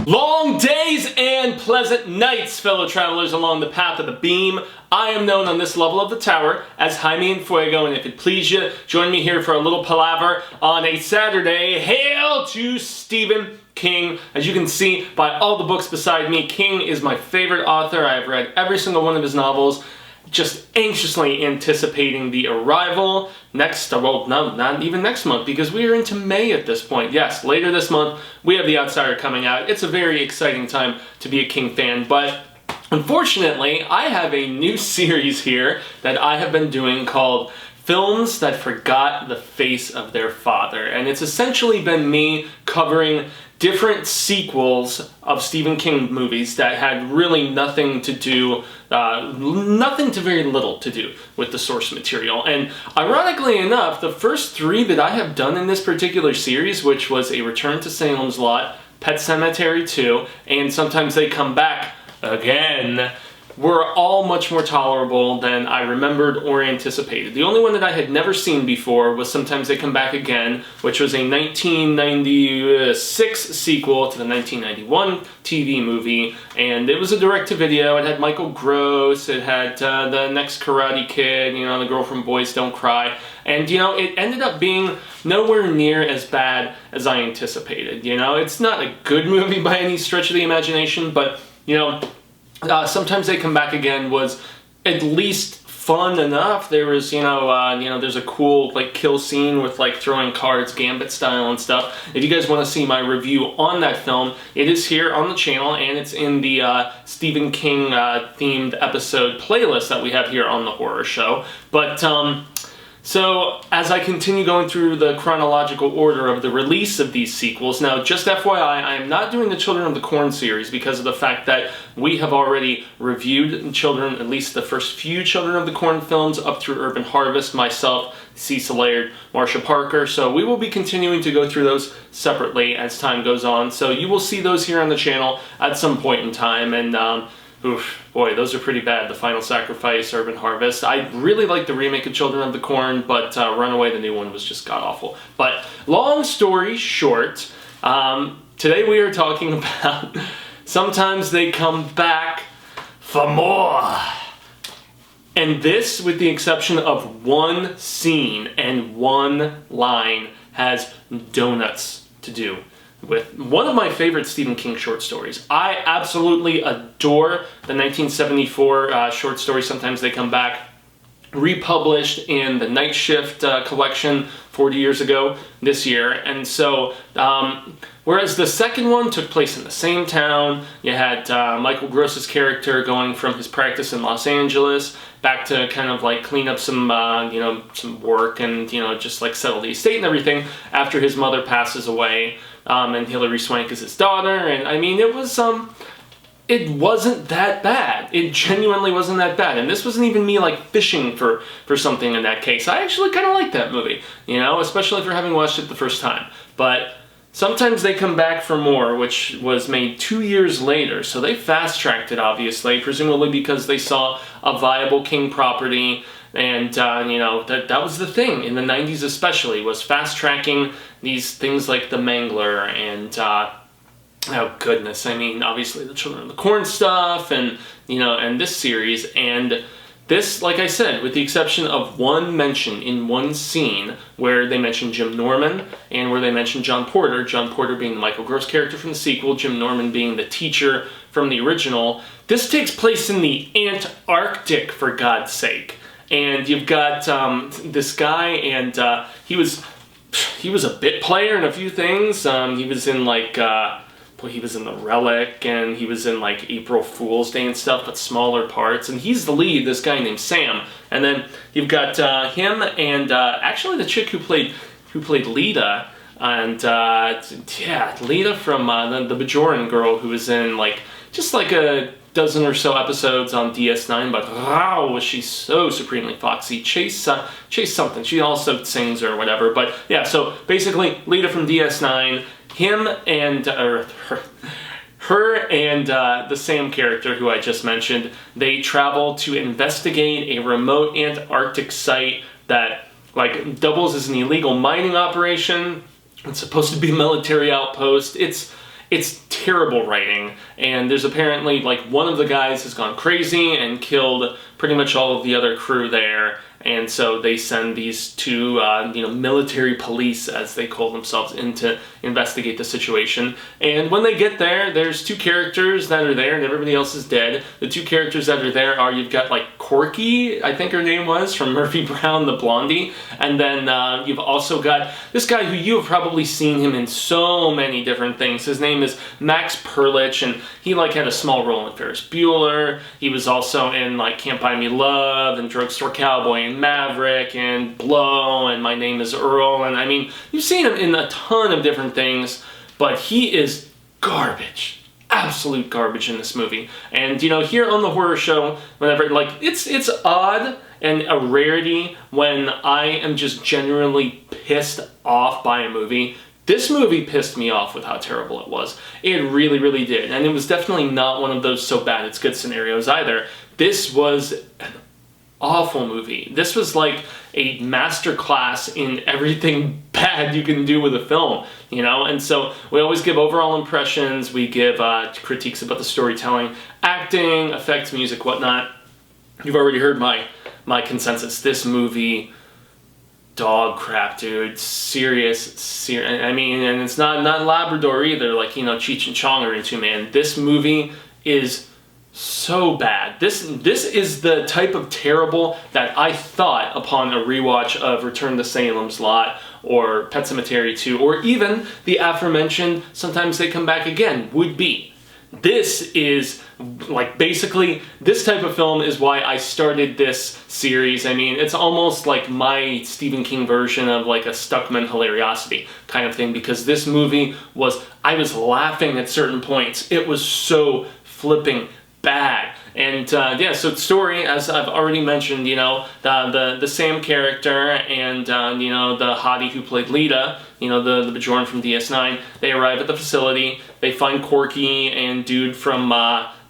Long days and pleasant nights, fellow travelers along the path of the beam. I am known on this level of the tower as Jaime and Fuego, and if it please you, join me here for a little palaver on a Saturday. Hail to Stephen King. As you can see by all the books beside me, King is my favorite author. I have read every single one of his novels. Just anxiously anticipating the arrival next, well, no, not even next month, because we are into May at this point. Yes, later this month, we have The Outsider coming out. It's a very exciting time to be a King fan, but unfortunately, I have a new series here that I have been doing called Films That Forgot the Face of Their Father, and it's essentially been me covering different sequels of Stephen King movies that had really nothing to do, nothing to very little to do with the source material. And ironically enough, the first three that I have done in this particular series, which was A Return to Salem's Lot, Pet Sematary 2, and Sometimes They Come Back Again, were all much more tolerable than I remembered or anticipated. The only one that I had never seen before was Sometimes They Come Back Again, which was a 1996 sequel to the 1991 TV movie, and it was a direct-to-video. It had Michael Gross, it had the next Karate Kid, you know, the girl from Boys Don't Cry, and, you know, it ended up being nowhere near as bad as I anticipated. You know, it's not a good movie by any stretch of the imagination, but, you know, Sometimes They Come Back Again was at least fun enough. There was, there's a cool, like, kill scene with, like, throwing cards, Gambit style and stuff. If you guys want to see my review on that film, it is here on the channel, and it's in the Stephen King themed episode playlist that we have here on the horror show. But, so, as I continue going through the chronological order of the release of these sequels, now just FYI, I am not doing the Children of the Corn series because of the fact that we have already reviewed Children, at least the first few Children of the Corn films up through Urban Harvest, myself, Cecil Laird, Marsha Parker, so we will be continuing to go through those separately as time goes on, so you will see those here on the channel at some point in time, and oof, boy, those are pretty bad. The Final Sacrifice, Urban Harvest. I really like the remake of Children of the Corn, but Runaway, the new one, was just god-awful. But long story short, today we are talking about Sometimes They Come Back for More. And this, with the exception of one scene and one line, has donuts to do with one of my favorite Stephen King short stories. I absolutely adore the 1974 short story Sometimes They Come Back, republished in the Night Shift collection 40 years ago this year. And so, whereas the second one took place in the same town, you had Michael Gross's character going from his practice in Los Angeles back to kind of like clean up some, some work and, just like settle the estate and everything after his mother passes away. And Hilary Swank is his daughter, and I mean, it wasn't that bad. It genuinely wasn't that bad, and this wasn't even me, like, fishing for something in that case. I actually kind of like that movie, especially for having watched it the first time. But Sometimes They Come Back for More, which was made 2 years later, so they fast-tracked it, obviously, presumably because they saw a viable King property. And, that was the thing in the 90s especially, was fast-tracking these things like The Mangler and, oh goodness, I mean, obviously the Children of the Corn stuff and, and this series. And this, like I said, with the exception of one mention in one scene where they mention Jim Norman and where they mention John Porter being the Michael Gross character from the sequel, Jim Norman being the teacher from the original, this takes place in the Antarctic, for God's sake. And you've got this guy, and he was a bit player in a few things. He was in he was in The Relic, and he was in like April Fool's Day and stuff, but smaller parts. And he's the lead, this guy named Sam. And then you've got him and actually the chick who played Lita, and Lita from the Bajoran girl, who was in just a dozen or so episodes on DS9, but wow, was she so supremely foxy. Chase something. She also sings or whatever. But yeah, so basically, Lita from DS9, him and her and the Sam character who I just mentioned, they travel to investigate a remote Antarctic site that doubles as an illegal mining operation. It's supposed to be a military outpost. It's it's terrible writing, and there's apparently, like, one of the guys has gone crazy and killed pretty much all of the other crew there, and so they send these two, military police, as they call themselves, in to investigate the situation. And when they get there, there's two characters that are there, and everybody else is dead. The two characters that are there are, you've got, like, Corky, I think her name was, from Murphy Brown, the blondie, and then you've also got this guy who you have probably seen him in so many different things. His name is Max Perlich, and he, like, had a small role in Ferris Bueller. He was also in, like, Can't Buy Me Love, and Drugstore Cowboy, and Maverick, and Blow, and My Name is Earl, and I mean, you've seen him in a ton of different things, but he is garbage. Absolute garbage in this movie. And, you know, here on the horror show, whenever, like, it's odd and a rarity when I am just genuinely pissed off by a movie. This movie pissed me off with how terrible it was. It really, really did. And it was definitely not one of those so bad it's good scenarios either. This was an awful movie. This was like a masterclass in everything bad you can do with a film, you know? And so we always give overall impressions, we give critiques about the storytelling, acting, effects, music, whatnot. You've already heard my consensus. This movie, dog crap, dude. Serious. I mean, and it's not Labrador either, like, you know, Cheech and Chong are into, man. This movie is so bad. This is the type of terrible that I thought upon a rewatch of Return to Salem's Lot or Pet Sematary 2, or even the aforementioned Sometimes They Come Back Again would be. This is, like, basically, this type of film is why I started this series. I mean, it's almost like my Stephen King version of, like, a Stuckman Hilariosity kind of thing, because this movie was, I was laughing at certain points. It was so flipping bad. And yeah, so the story, as I've already mentioned, you know, the Sam character and you know, the hottie who played Lita, you know, the Bajorn from DS9, they arrive at the facility, they find Corky and dude from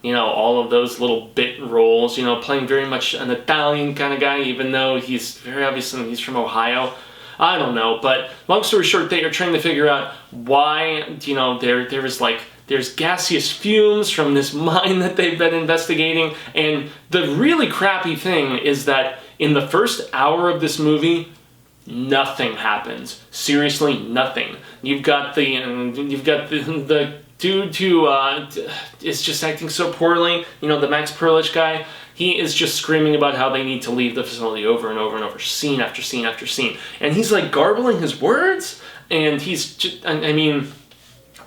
you know, all of those little bit roles, you know, playing very much an Italian kind of guy, even though he's very obviously he's from Ohio. I don't know, but long story short, they are trying to figure out why, you know, there's gaseous fumes from this mine that they've been investigating, and the really crappy thing is that in the first hour of this movie, nothing happens. Seriously, nothing. You've got the dude who is just acting so poorly, you know, the Max Perlich guy. He is just screaming about how they need to leave the facility over and over and over, scene after scene after scene. And he's like garbling his words, and he's just, I mean,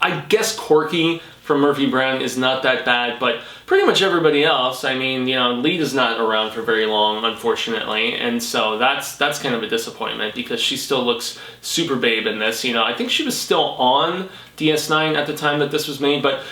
I guess Corky from Murphy Brown is not that bad, but pretty much everybody else, I mean, you know, Lita's not around for very long, unfortunately, and so that's kind of a disappointment, because she still looks super babe in this, you know. I think she was still on DS9 at the time that this was made, but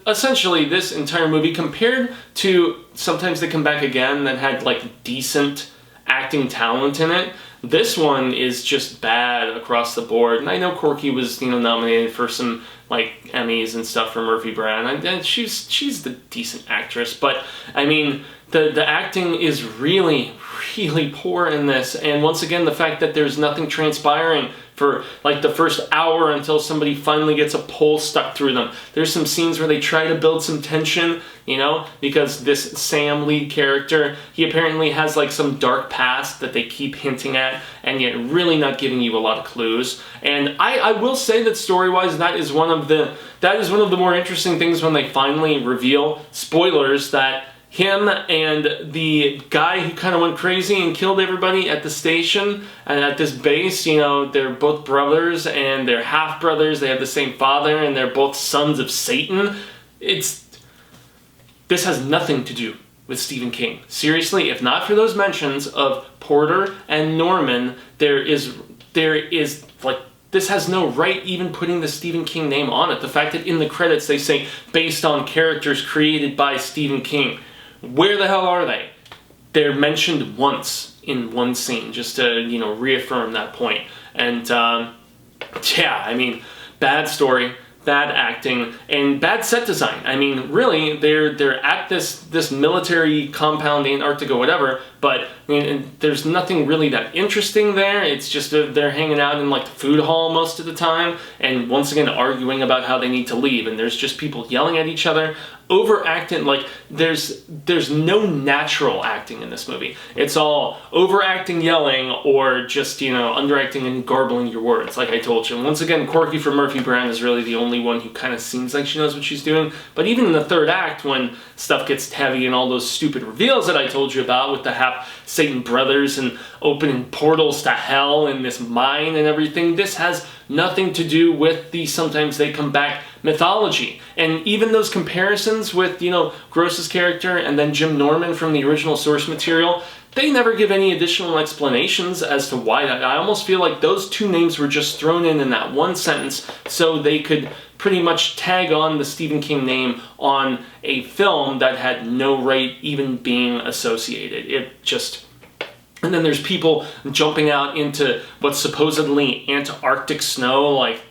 essentially this entire movie, compared to Sometimes They Come Back Again, that had, like, decent acting talent in it, this one is just bad across the board. And I know Corky was, you know, nominated for some, like, Emmys and stuff for Murphy Brown, and she's the decent actress, but I mean, the acting is really, really poor in this. And once again, the fact that there's nothing transpiring for like the first hour until somebody finally gets a pole stuck through them. There's some scenes where they try to build some tension, you know, because this Sam lead character, he apparently has like some dark past that they keep hinting at, and yet really not giving you a lot of clues. And I will say that story-wise, that is one of the more interesting things when they finally reveal, spoilers, that him and the guy who kind of went crazy and killed everybody at the station and at this base, you know, they're both brothers and they're half-brothers, they have the same father, and they're both sons of Satan. This has nothing to do with Stephen King. Seriously, if not for those mentions of Porter and Norman, there is like, this has no right even putting the Stephen King name on it. The fact that in the credits they say, based on characters created by Stephen King. Where the hell are they? They're mentioned once in one scene, just to, you know, reaffirm that point. And, yeah, I mean, bad story, bad acting and bad set design. I mean, really, they're at this military compound, Antarctica, whatever, but I mean, there's nothing really that interesting there. It's just they're hanging out in like the food hall most of the time, and once again arguing about how they need to leave, and there's just people yelling at each other, overacting. Like there's no natural acting in this movie. It's all overacting, yelling, or just, you know, underacting and garbling your words, like I told you. And once again, Corky from Murphy Brown is really the only one who kind of seems like she knows what she's doing. But even in the third act, when stuff gets heavy and all those stupid reveals that I told you about with the half-Satan brothers and opening portals to hell in this mine and everything, this has nothing to do with the sometimes they come back mythology. And even those comparisons with, you know, Gross's character and then Jim Norman from the original source material, they never give any additional explanations as to why. I almost feel like those two names were just thrown in that one sentence so they could pretty much tag on the Stephen King name on a film that had no right even being associated. It just... And then there's people jumping out into what's supposedly Antarctic snow, like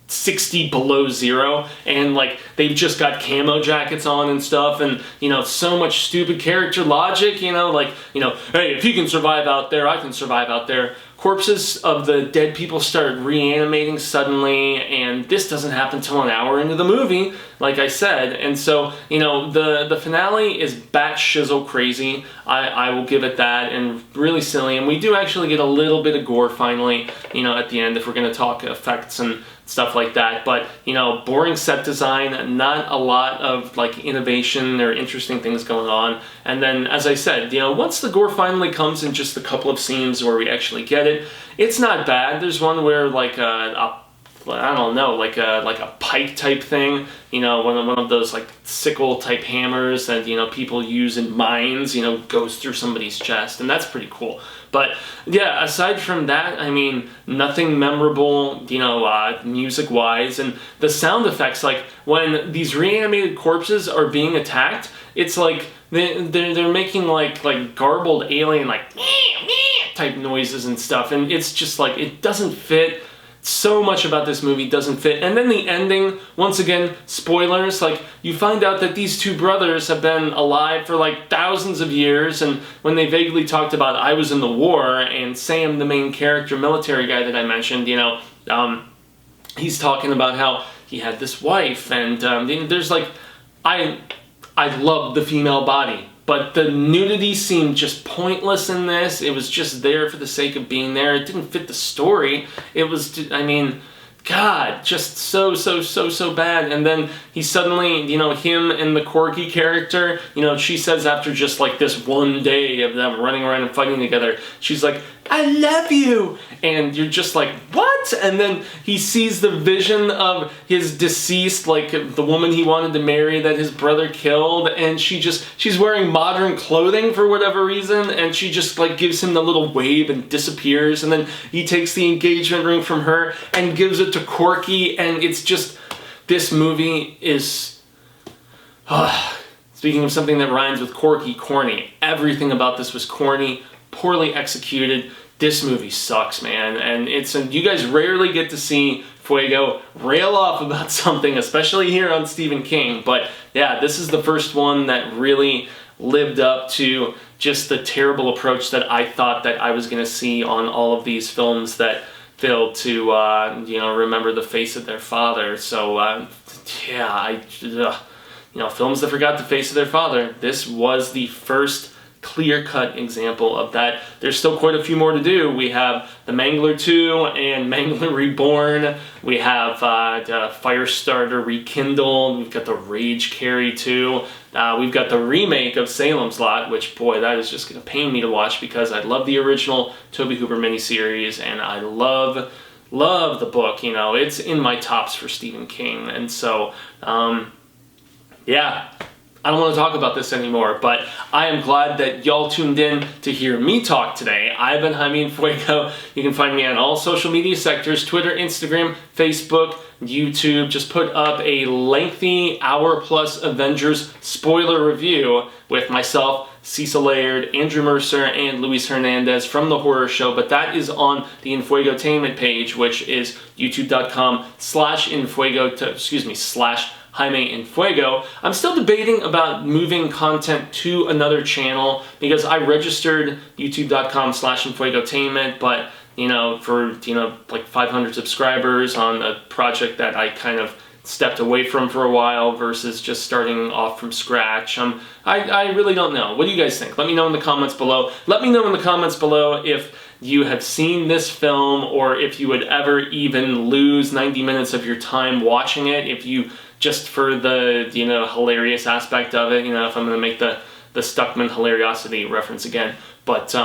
60 below zero, and like they've just got camo jackets on and stuff, and you know, so much stupid character logic, you know, like, you know, hey, if he can survive out there, I can survive out there. Corpses of the dead people start reanimating suddenly, and this doesn't happen until an hour into the movie, like I said. And so, you know, the finale is bat shizzle crazy. I will give it that, and really silly. And we do actually get a little bit of gore finally, you know, at the end, if we're going to talk effects and stuff like that. But, you know, boring set design, not a lot of like innovation or interesting things going on. And then, as I said, you know, once the gore finally comes in just a couple of scenes where we actually get it, it's not bad. There's one where like I don't know, like a pike type thing, you know, one of those like sickle type hammers that, you know, people use in mines, you know, goes through somebody's chest, and that's pretty cool. But yeah, aside from that, I mean, nothing memorable, you know, music wise. And the sound effects, like when these reanimated corpses are being attacked, it's like they're making like garbled alien like type noises and stuff, and it's just like, it doesn't fit. So much about this movie doesn't fit. And then the ending, once again, spoilers, like you find out that these two brothers have been alive for like thousands of years, and when they vaguely talked about I was in the war, and Sam, the main character, military guy that I mentioned, you know, he's talking about how he had this wife, and there's like, I love the female body, but the nudity seemed just pointless in this. It was just there for the sake of being there. It didn't fit the story. It was, I mean, God, just so bad. And then he suddenly, you know, him and the Corky character, you know, she says after just like this one day of them running around and fighting together, she's like, I love you. And you're just like, what? And then he sees the vision of his deceased, like the woman he wanted to marry that his brother killed, and she's wearing modern clothing for whatever reason, and she just like gives him the little wave and disappears, and then he takes the engagement ring from her and gives it to Corky, and it's just, this movie is, speaking of something that rhymes with Corky, corny. Everything about this was corny, poorly executed. This movie sucks, man, and you guys rarely get to see Fuego rail off about something, especially here on Stephen King, but yeah, this is the first one that really lived up to just the terrible approach that I thought that I was going to see on all of these films that failed to, you know, remember the face of their father. So, yeah, you know, films that forgot the face of their father, this was the first clear-cut example of that. There's still quite a few more to do. We have The Mangler 2 and Mangler Reborn. We have Firestarter Rekindled. We've got The Rage Carry 2. We've got the remake of Salem's Lot, which, boy, that is just going to pain me to watch because I love the original Tobe Hooper miniseries, and I love the book. You know, it's in my tops for Stephen King. And so, yeah, I don't want to talk about this anymore, but I am glad that y'all tuned in to hear me talk today. I've been Jaime and Fuego. You can find me on all social media sectors, Twitter, Instagram, Facebook, YouTube. Just put up a lengthy hour-plus Avengers spoiler review with myself, Cecil Laird, Andrew Mercer, and Luis Hernandez from The Horror Show, but that is on the Infuegotainment page, which is youtube.com/Jaime and Fuego. I'm still debating about moving content to another channel because I registered youtube.com/Infuegotainment, but for like 500 subscribers on a project that I kind of stepped away from for a while versus just starting off from scratch. I really don't know. What do you guys think? Let me know in the comments below. Let me know in the comments below if you have seen this film or if you would ever even lose 90 minutes of your time watching it, if you just for the hilarious aspect of it, if I'm going to make the Stuckman hilariosity reference again. But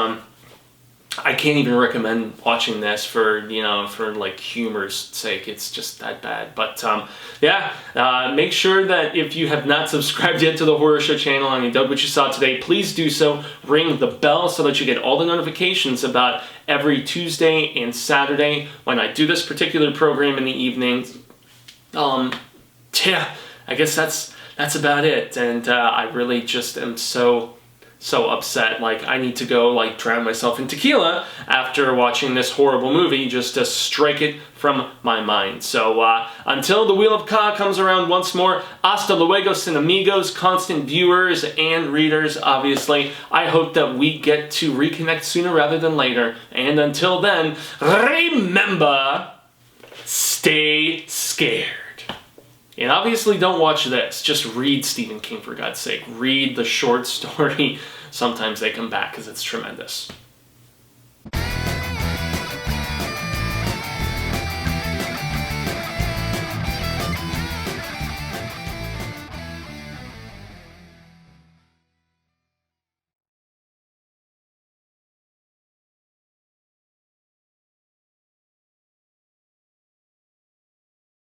I can't even recommend watching this for like humor's sake. It's just that bad. But make sure that if you have not subscribed yet to the Horror Show channel and you dug what you saw today, please do so. Ring the bell so that you get all the notifications about every Tuesday and Saturday when I do this particular program in the evenings. I guess that's about it. And I really just am so upset. Like, I need to go drown myself in tequila after watching this horrible movie just to strike it from my mind. So until the Wheel of Ka comes around once more, hasta luego sin amigos, constant viewers and readers, obviously. I hope that we get to reconnect sooner rather than later. And until then, remember, stay scared. And obviously don't watch this. Just read Stephen King, for God's sake. Read the short story. Sometimes they come back because it's tremendous.